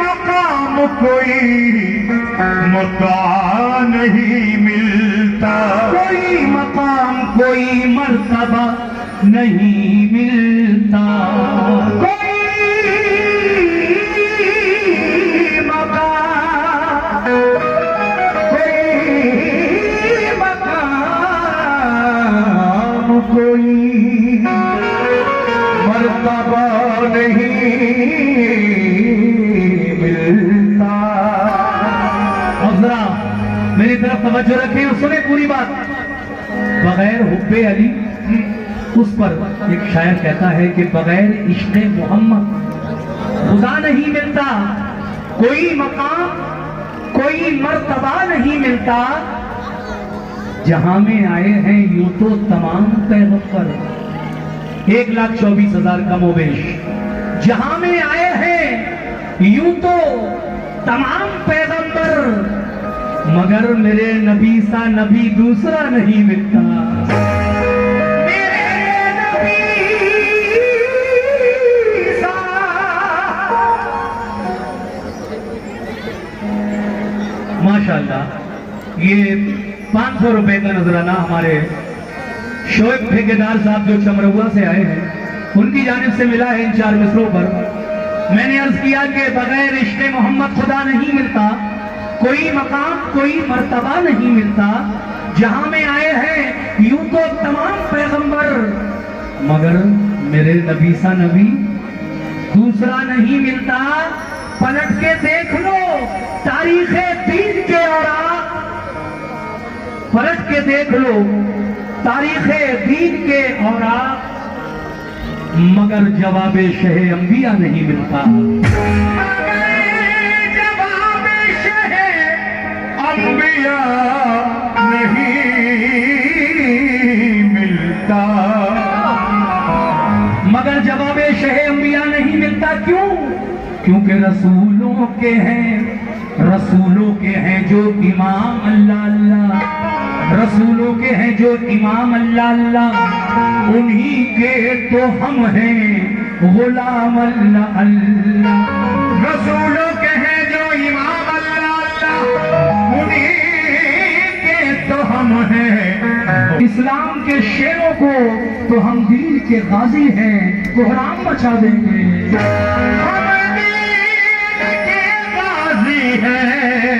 मकाम कोई मकान नहीं मिलता, कोई मकाम कोई मर्तबा नहीं मिलता, कोई मकाम कोई मर्तबा नहीं मिलता। और जरा मेरी तरफ तवज्जो रखें और सुने पूरी बात। बगैर हुब्बे अली, उस पर एक शायर कहता है कि बगैर इश्क़ मोहम्मद खुदा नहीं मिलता, कोई मकाम कोई मर्तबा नहीं मिलता। जहां में आए हैं यूं तो तमाम पैगंबर, 1,24,000 कमोबेश। जहां में आए हैं यूं तो तमाम पैगंबर, मगर मेरे नबी सा नबी दूसरा नहीं मिलता। मेरे नबी सा माशाअल्लाह। ये 500 रुपए का नजराना हमारे शोएब ठेकेदार साहब जो चमरहुआ से आए हैं, उनकी जानिब से मिला है इन 4 मिसरों पर। मैंने अर्ज किया कि बगैर इश्क़ मोहम्मद खुदा नहीं मिलता, कोई मकाम कोई मर्तबा नहीं मिलता। जहां में आए हैं यूं तो तमाम पैगंबर, मगर मेरे नबी सा नबी दूसरा नहीं मिलता। पलट के देख लो तारीख़े दीन के औराक, पलट के देख लो तारीख़े दीन के औराक, मगर जवाबे शहे अंबिया नहीं मिलता। जवाब शहे अंबिया नहीं मिलता, मगर जवाबे शहे अंबिया नहीं मिलता। क्यों? क्योंकि रसूलों के हैं जो इमाम अल्लाह अल्लाह, रसूलों के हैं जो इमाम अल्लाह अल्लाह, उन्हीं के तो हम हैं गुलाम अल्लाह अल्लाह। रसूलों के हैं जो इमाम अल्लाह अल्लाह, उन्हीं के तो हम हैं। इस्लाम के शेरों को तो हम दीन के गाजी हैं, कोहराम मचा देंगे। हम दीन के गाजी हैं,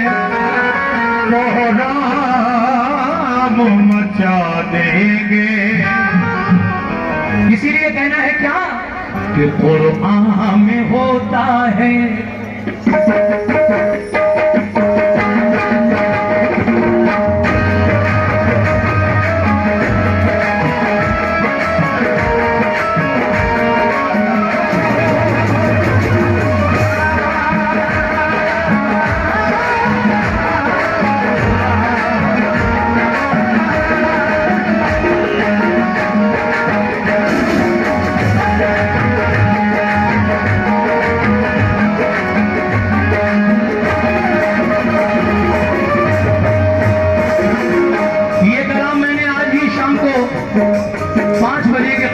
कोहराम मचा देंगे। इसीलिए कहना है क्या कि कुरान में होता है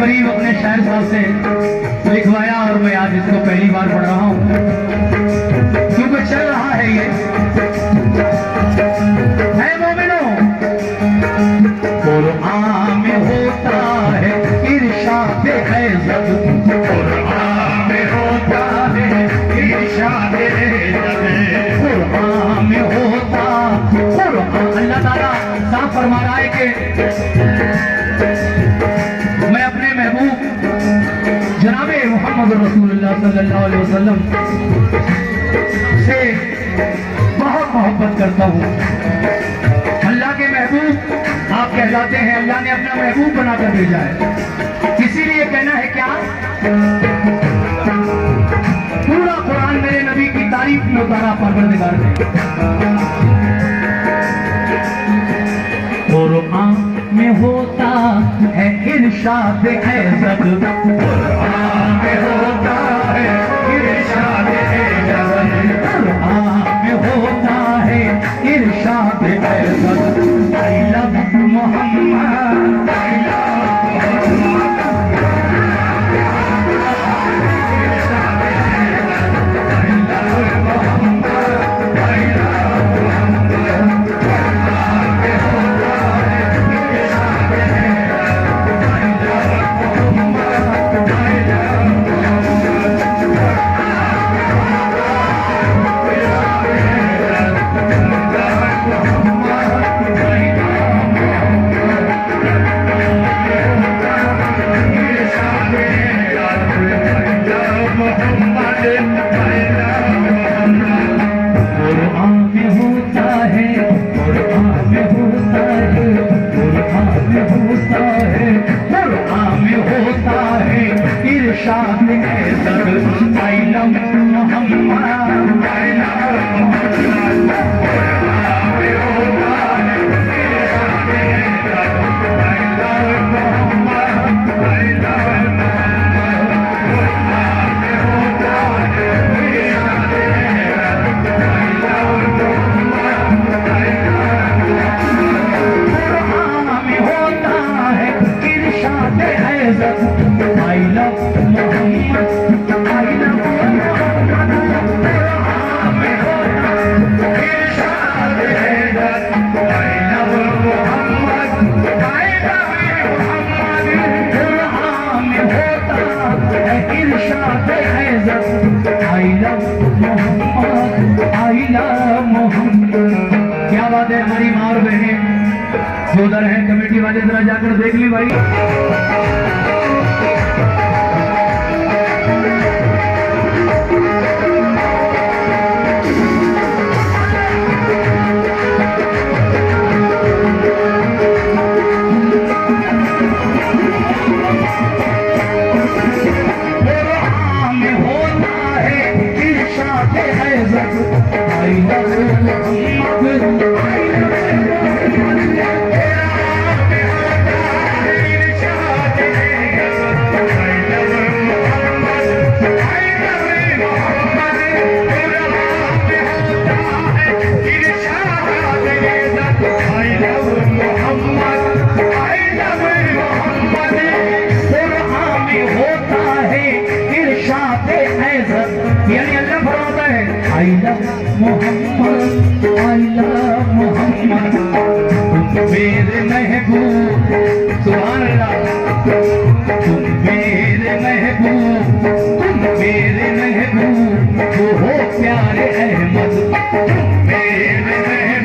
करीब अपने शायर साहब से लिखवाया और मैं आज इसको पहली बार पढ़ रहा हूं, क्योंकि चल रहा है ये। है मोमिनो, कुरान में होता है इरशाद इज़्ज़त, कुरान में होता है इरशाद इज़्ज़त, कुरान में होता। कुरान अल्लाह ताला साफ फरमा रहा है कि मैं अपने महबूब जनाबे मोहम्मद रसूलुल्लाह सल्लल्लाहु अलैहि वसल्लम से बहुत मोहब्बत करता हूँ। अल्लाह के महबूब आप कहलाते हैं, अल्लाह ने अपना महबूब बनाकर भेजा है। इसीलिए कहना है क्या, पूरा कुरान मेरे नबी की तारीफ में उतारा परवरदिगार ने। कुरान में होता है इरशाद इज़्ज़त, कुरान में होता है इरशाद इज़्ज़त, कुरान में होता है इरशाद इज़्ज़त। I love Muhammad, I love Muhammad, Muhammad, I love Muhammad. क्या बात है हमारी माँ और बहनें जो उधर हैं कमेटी वाले, जरा जाकर देख ली भाई। I love Muhammad, I love Muhammad, तुम मेरे महबूब, सुभान अल्लाह, तुम मेरे महबूब, तुम मेरे महबूब, वो हो प्यारे अहमद, तुम मेरे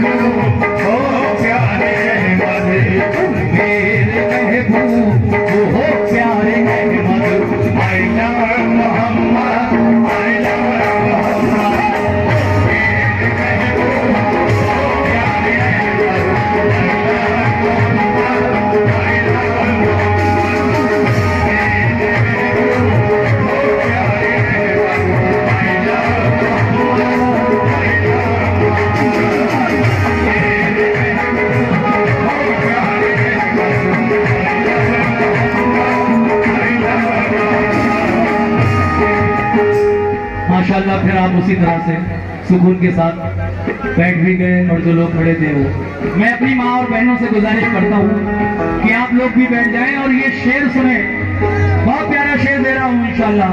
महबूब, हो प्यारे अहमद, तुम मेरे महबूब, वो हो प्यारे Ahmad. I love Muhammad, I love माशाल्लाह। फिर आप उसी तरह से सुकून के साथ बैठ भी गए और जो लोग खड़े थे वो। मैं अपनी माँ और बहनों से गुजारिश करता हूँ कि आप लोग भी बैठ जाएं और ये शेर सुने। बहुत प्यारा शेर दे रहा हूँ, इंशाल्लाह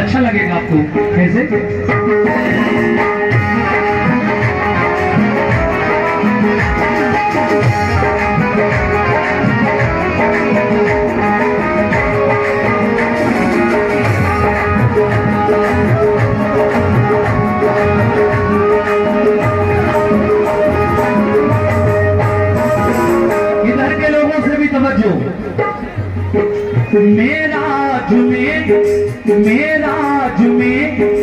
अच्छा लगेगा आपको। कैसे? मेरा जुमे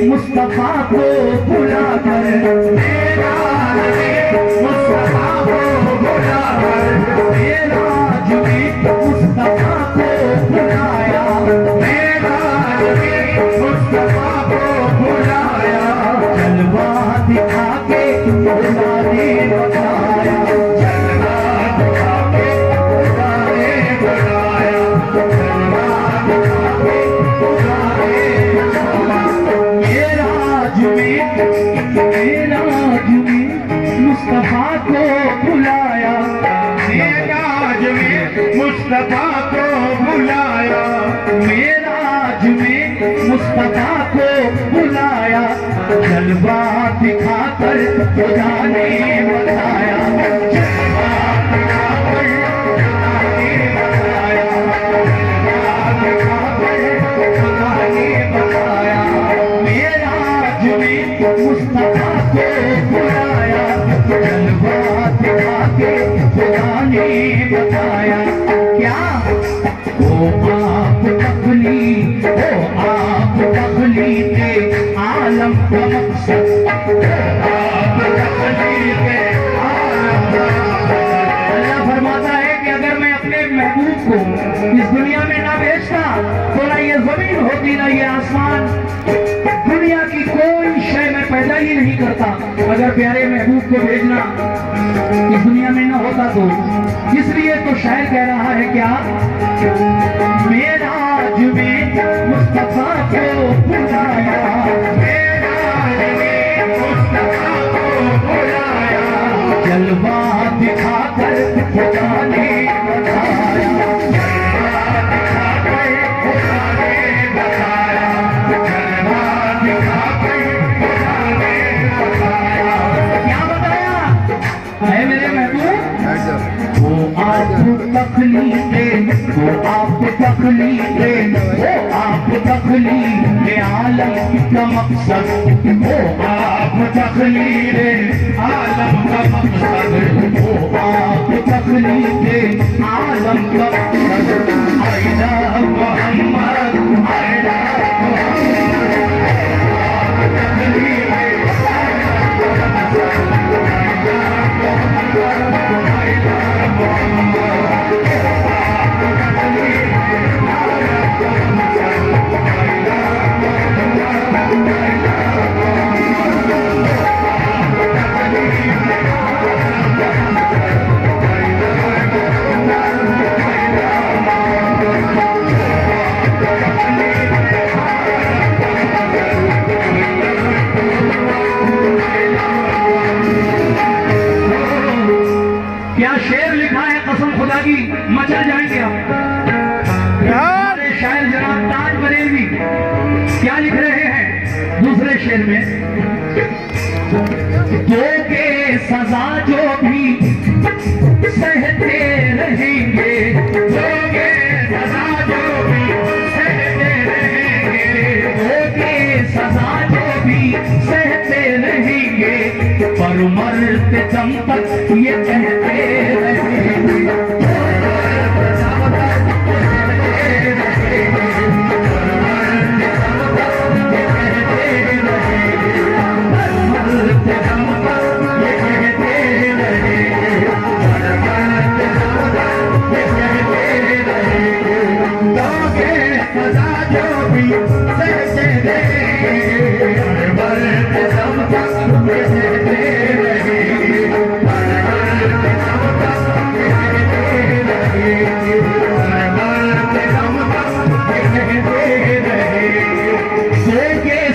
मुस्तफा को बुला कर, मेरा मुस्तफा को बुला कर, मेरा जुमे मुस्तफा को बुलाया, मेरा जुमे मुस्तफा को बुलाया, जलवा दिखा के खुदा ने बताया, जलवा दिखा के खुदा ने बताया, जलवा दिखा के खुदा ने मेरा जुमे मुस्तफा को बुलाया, मेरा जुमे मुस्तफा को बुलाया, मेरा जुमे मुस्तफा को बुलाया, जलवा दिखाकर खुदा ने बताया, जलवा दिखाकर खुदा ने बताया, जलवा दिखाकर खुदा ने बताया, मेरा जुमे मुस्तफा को बुलाया, जलवा दिखा के खुदा ने बताया। क्या वो आप तकलीफ, वो आप तकलीफ आलम का मकसद, आप तकलीफ आलम का मकसद। अल्लाह फरमाता है कि अगर मैं अपने महबूब को इस दुनिया में ना भेजता तो ना ये जमीन होती ना ये आसमान, दुनिया की कोई शय मैं पैदा ही नहीं करता अगर प्यारे महबूब को भेजना इस दुनिया में न होता तो। इसलिए तो शायर कह रहा है क्या, मेरा जुमे मुस्तफा को बुलाया, मेरा जुमे मुस्तफा को बुलाया, जलवा दिखाकर खुदा ने बताया, जलवा दिखाकर खुदा ने बताया, जलवा दिखाकर खुदा ने बताया। क्या बताया है मेरे महबूब? वो आप तकलीफें, वो आप तकलीफें, वो आप तकलीफें आलम का मकसद हो आप तखलीरे आलम का मकसद हो आप तखलीरे आलम का मकसद आइना मोहम्मद आइना क्या शेर लिखा है कसम खुदा की मचल जाएंगे आप। हमारे शायर जनाब ताज बरेलवी क्या लिख रहे हैं दूसरे शेर में, दोगे सजा जो भी सहते रहेंगे, दोगे सजा जो भी सहते रहेंगे, दोगे सजा जो भी सहते रहेंगे, पर मरते दम तक ये कहते रहेंगे,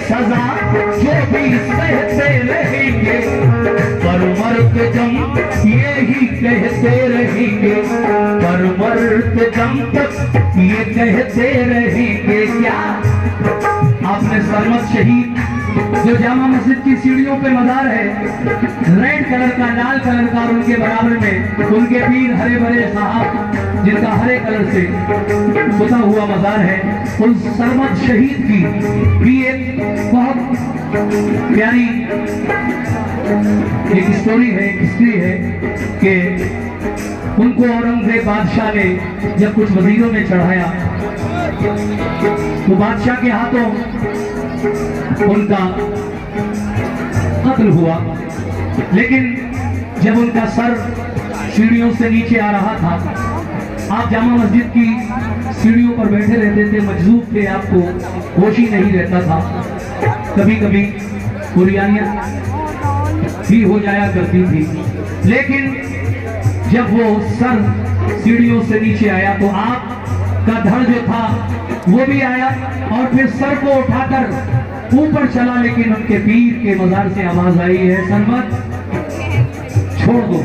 सजा जो भी सहते रहेंगे, पर मरते दम यही कहते रहेंगे, पर मरते दम तक ये कहते रहेंगे। क्या आपने सरमत शहीद जो जामा मस्जिद की सीढ़ियों पे मजार है, रेड कलर का लाल कलर का और उनके बराबर में उनके पीर हरे भरे साहब जिनका हरे कलर से पुता हुआ मजार है, उन सरमत शहीद की भी एक बहुत प्यारी एक स्टोरी है, एक हिस्ट्री है कि उनको औरंगजेब बादशाह ने जब कुछ वजीरों में चढ़ाया तो बादशाह के हाथों उनका कत्ल हुआ, लेकिन जब उनका सर सीढ़ियों से नीचे आ रहा था, आप जामा मस्जिद की सीढ़ियों पर बैठे रहते थे, मजबूत थे, आपको होश ही नहीं रहता था, कभी कभी कुरियानियत भी हो जाया करती थी, लेकिन जब वो सर सीढ़ियों से नीचे आया तो आपका धड़ जो था वो भी आया और फिर सर को उठाकर ऊपर चला, लेकिन उनके पीर के मजार से आवाज आई है सरमत छोड़ दो।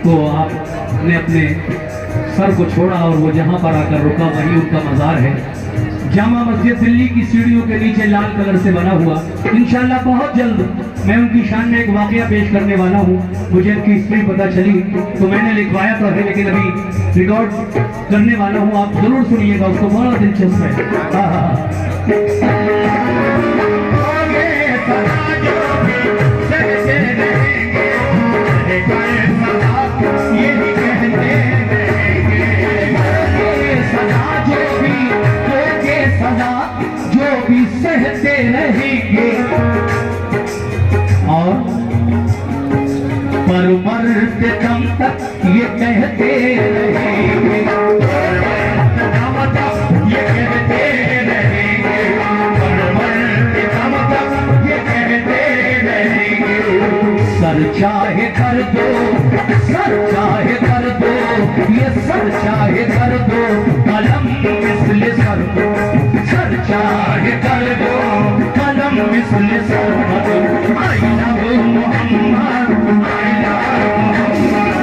तो आपने अपने सर को छोड़ा और वो जहां पर आकर रुका वही उनका मजार है। जामा मस्जिद दिल्ली की सीढ़ियों के नीचे लाल कलर से बना हुआ। इंशाल्लाह बहुत जल्द मैं उनकी शान में एक वाकया पेश करने वाला हूँ। मुझे उनकी हिस्ट्री पता चली तो मैंने लिखवाया तो है, लेकिन अभी रिकॉर्ड करने वाला हूँ, आप जरूर सुनिएगा, उसको बड़ा दिलचस्प है। जो भी सहते रहेंगे और पर मरते दम तक ये कहते रहेंगे, ये कहते रहेंगे, पर मरते दम तक ये कहते रहेंगे। सर चाहे कर दो, सर चाहे कर दो, ये सर चाहे कर दो, कलम मिस्ल सर दो, सर चाहे कर दो, कलम मिस्ल सर दो। I love Muhammad, I love Muhammad.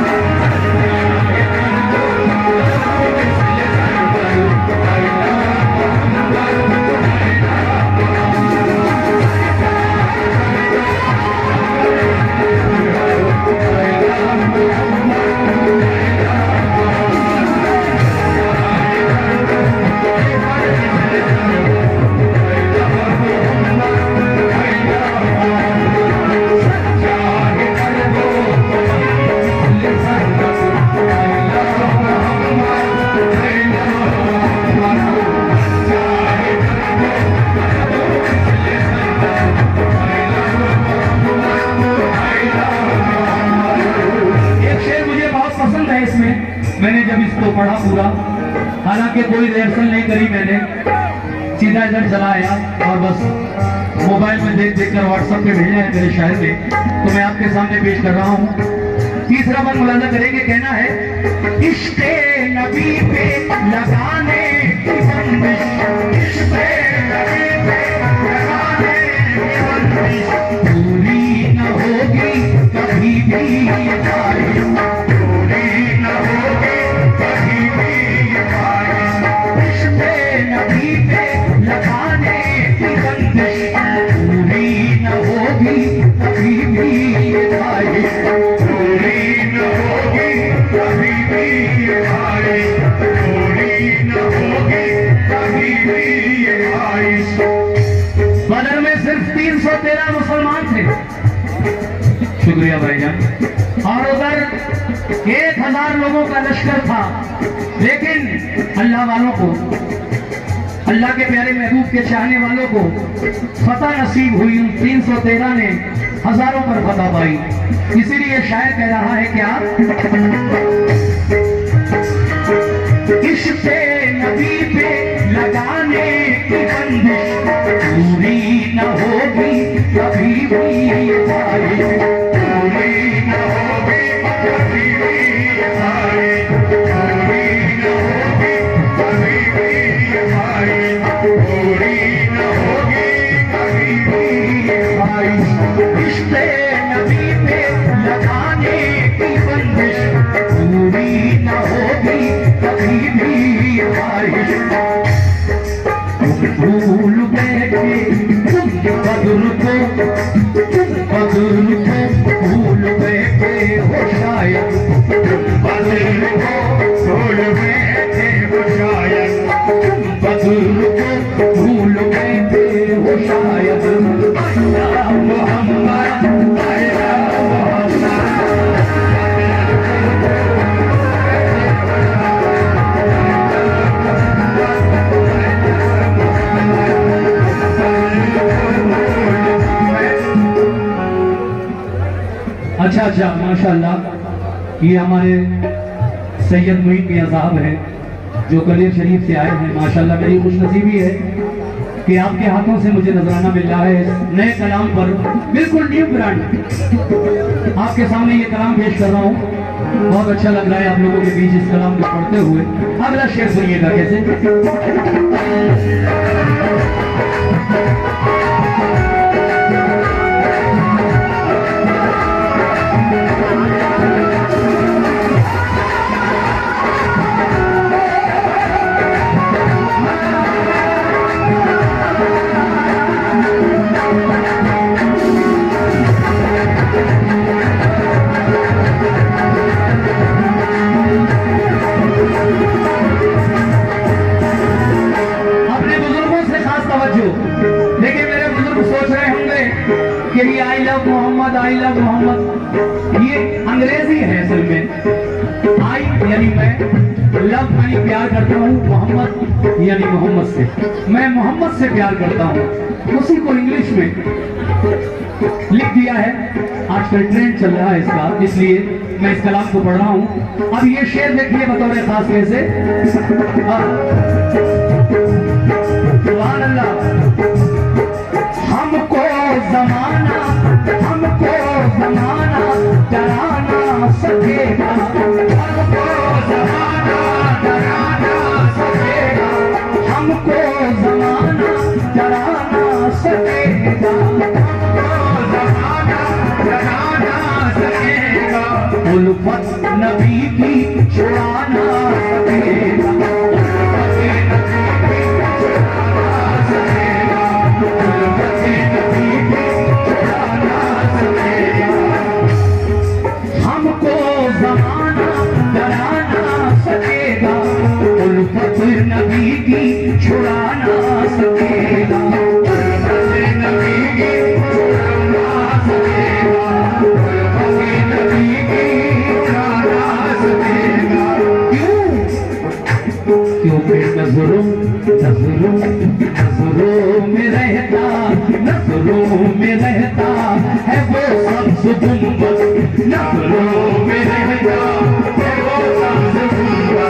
जब इसको पढ़ा पूरा, हालांकि कोई रिहर्सल नहीं करी मैंने, सीधा इधर चला आया और बस मोबाइल में देख कर व्हाट्सएप पे भेजा है मेरे शायर ने, तो मैं आपके सामने पेश कर रहा हूँ। तीसरा बार मुलाजा करेंगे, कहना है इश्क़े नबी पे लगाने की बंदिश, इश्क़े नबी पे लगाने की बंदिश पूरी न होगी कभी भी ये ख्वाहिश, पूरी न होगी कभी भी ये ख्वाहिश, इश्क़े नबी पे लगाने की बंदिश पूरी न होगी कभी भी ये ख्वाहिश, पूरी न होगी कभी भी ये ख्वाहिश, पूरी न होगी कभी भी ये ख्वाहिश। बदर में सिर्फ 313 मुसलमान थे, शुक्रिया भाईजान, और उधर 1000 लोगों का लश्कर था, लेकिन अल्लाह वालों को, अल्लाह के प्यारे महबूब के चाहने वालों को फतह नसीब हुई। उन 313 ने हजारों पर फतह पाई। इसीलिए शायर कह रहा है क्या, इश्क़े नबी पे लगाने की बंदिश पूरी न होगी कभी भी ये ख्वाहिश, पूरी न होगी कभी भी ये ख्वाहिश, पूरी न होगी कभी भी ये ख्वाहिश, पूरी न होगी कभी भी ये ख्वाहिश, इश्क़े नबी पे लगाने की बंदिश पूरी न होगी कभी भी ये ख्वाहिश। भूल बैठे तुम बदर को, तुम बदर को भूल बैठे हो शायद, तुम बदर को भूल बैठे हो शायद, तुम बदर को भूल बैठे हो शायद, अल्लाह मोहम्मद अल्लाह मोहम्मद। अच्छा अच्छा, माशाल्लाह, ये हमारे सैयद मुईन मियां साहब हैं जो कलियर शरीफ से आए हैं। माशाल्लाह, मेरी खुशनसीबी है कि आपके हाथों से मुझे नजराना मिल रहा है इस नए कलाम पर, बिल्कुल न्यू ब्रांड। आपके सामने ये कलाम पेश कर रहा हूँ, बहुत अच्छा लग रहा है आप लोगों के बीच इस कलाम को पढ़ते हुए। अगला शेर सुनिएगा कैसे। लेकिन मेरे बुजुर्ग सोच रहे होंगे कि ये I love Muhammad, I love Muhammad, ये अंग्रेजी है असल में। आई यानी मैं, लव यानी प्यार करता हूँ, मोहम्मद यानी मोहम्मद से, मैं मोहम्मद से प्यार करता हूँ, उसी को इंग्लिश में लिख दिया है। आजकल ट्रेंड चल रहा है इसका, इसलिए मैं इस कलाम को पढ़ रहा हूँ। अब ये शेर देखिए बतौर खास कैसे, सुभान अल्लाह। हमको जमाना डरा ना सकेगा, हमको जमाना डरा ना सकेगा, हमको जमाना डरा ना सकेगा, हमको जमाना डरा ना सकेगा, उल्फत नबी की छुड़ा ना सकेगा, हमको जमाना डरा ना सकेगा, उल्फत नबी की छुड़ा ना सकेगा, उल्फत नबी की छुड़ा ना सकेगा, उल्फत नबी की छुड़ा ना सकेगा। क्यों फिर नजरों में रहता, नजरों में रहता है वो सब्ज़ गुंबद, नजरों में रहता है वो सब्ज़ गुंबद,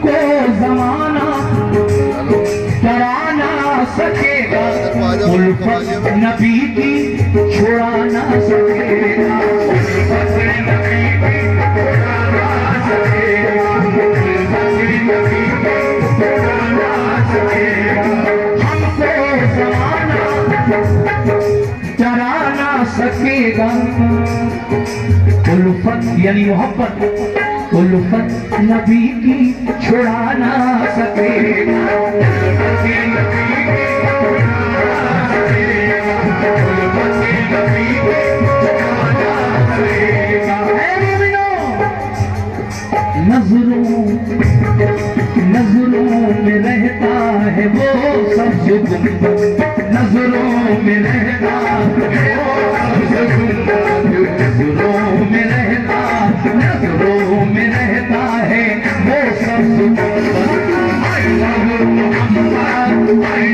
हमको जमाना डरा ना सकेगा, उल्फत नबी की छुड़ा ना सकेगा, उल्फत नबी की छुड़ा ना सकेगा, उल्फत नबी की छुड़ा ना सकेगा। हमको जमाना डरा ना सकेगा, उल्फत यानी मोहब्बत, उल्फत नबी की छुड़ा ना सकेगा, उल्फत नबी की छुड़ा ना सकेगा, उल्फत नबी की छुड़ा ना सकेगा। ऐ मोमिनों, नजरों में रहता है वो सब जो गुंबद, नजरों में रहता है वो सब जो गुंबद, नजरों में रहता है वो सब जो गुंबद। I love Muhammad, I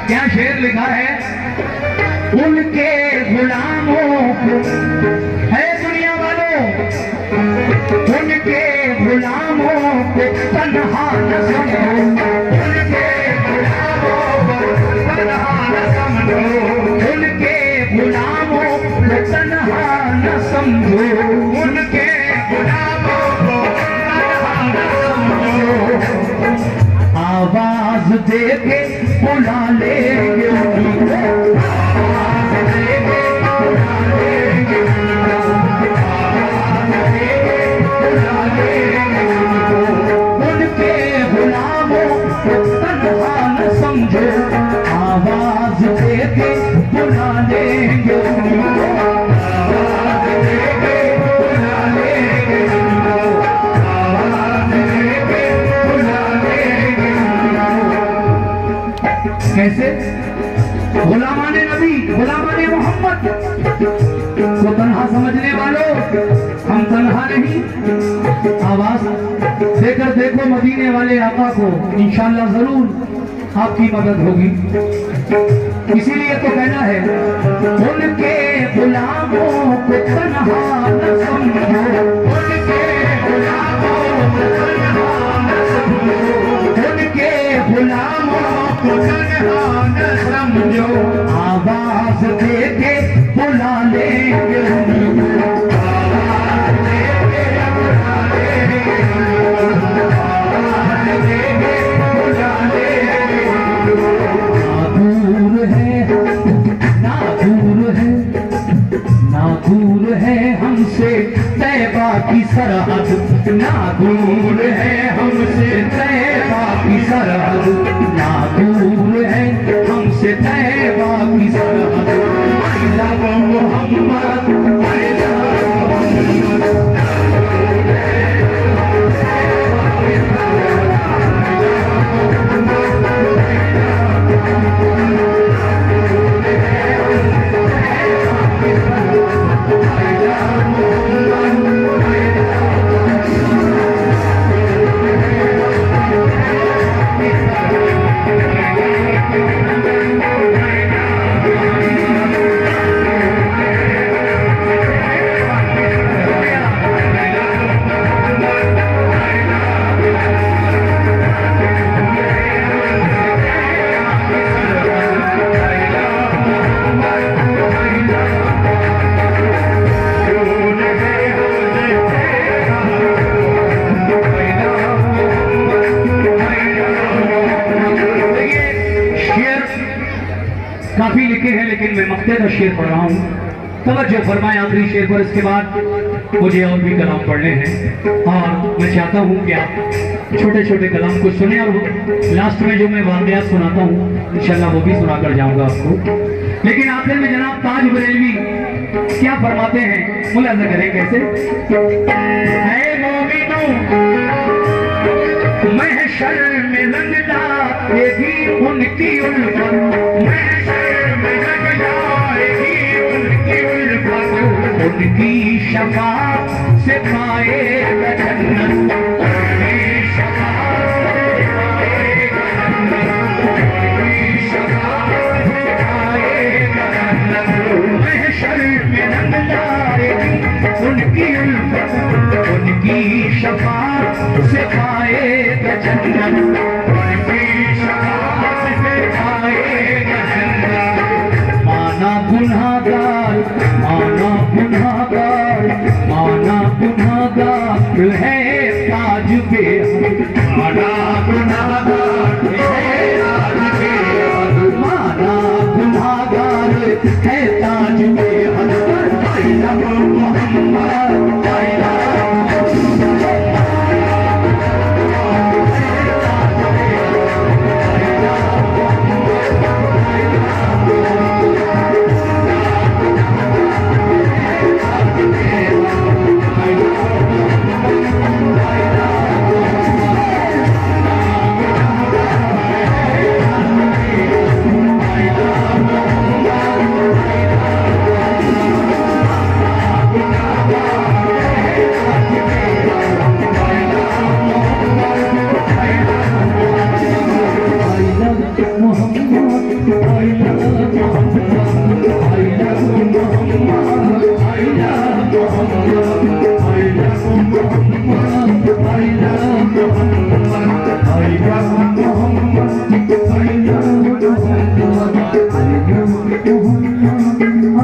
क्या शेर लिखा है, उनके गुलामों को है दुनिया वालों, उनके गुलामों को तन्हा न समझो, उनके गुलामों को तन्हा न समझो, उनके गुलामों को तन्हा न समझो, उनके गुलामों को तन्हा न समझो। आवाज दे के बुला लेंगे उनको, आवाज दे के बुला लेंगे उनको, आवाज दे के बुला लेंगे उनको। उनके गुलामों को तन्हा न समझो, आवाज दे के बुला लेंगे उनको, आवाज दे के बुला लेंगे उनको, आवाज दे के बुला लेंगे उनको। कैसे? गुलामाने नबी, गुलामाने मोहम्मद को तन्हा समझने वालों, हम तन्हा नहीं। आवाज देकर देखो मदीने वाले आका को, इंशाअल्लाह जरूर आपकी मदद होगी। इसीलिए तो कहना है, उनके गुलामों को तन्हा न समझो, उनके गुलामों को तन्हा न समझो, उनके गुलामों को तन्हा न समझो। आवाज दे के बुला लेंगे उनको, आवाज दे के बुला लेंगे उनको, आवाज दे के बुला लेंगे उनको। ना दूर है हमसे तैबा की सरहद, ना दूर है हमसे तैबा की सरहद, ना दूर है हमसे तैबा की सरहद। I love Muhammad, I love Muhammad। काफी लिखे हैं लेकिन मैं मक्ते का शेर पढ़ रहा हूँ। तवज्जो फरमाए आखिरी शेर पर, इसके बाद मुझे और भी कलाम पढ़ने हैं और मैं चाहता हूँ कि आप छोटे छोटे कलाम को सुने और लास्ट में जो मैं वाक़यात सुनाता हूँ इंशाल्लाह वो भी सुनाकर जाऊंगा आपको। लेकिन आखिर में जनाब ताज बरेलवी क्या फरमाते हैं, मुलाज़ा करें कैसे। है मोमिनो महशर में रंगदा ये भी उनकी उल्फत, महशर में रंगदा ये भी उनकी उल्फत, उनकी शफाअत से पाएगा जन्नत, उनकी शफाअत से पाएगा जन्नत, उनकी शफाअत से पाएगा जन्नत। महशर में रंगदा ये भी उनकी उल्फत, उनकी शफाअत से पाएगा जन्नत, उनकी शफाअत से पाएगा जन्नत। माना गुनाहगार, माना गुनाहगार, माना गुनाहगार है ताज पे, माना गुनाहगार है ताज पे, माना गुनाहगार है ताज पे।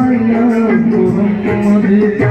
I love Muhammad.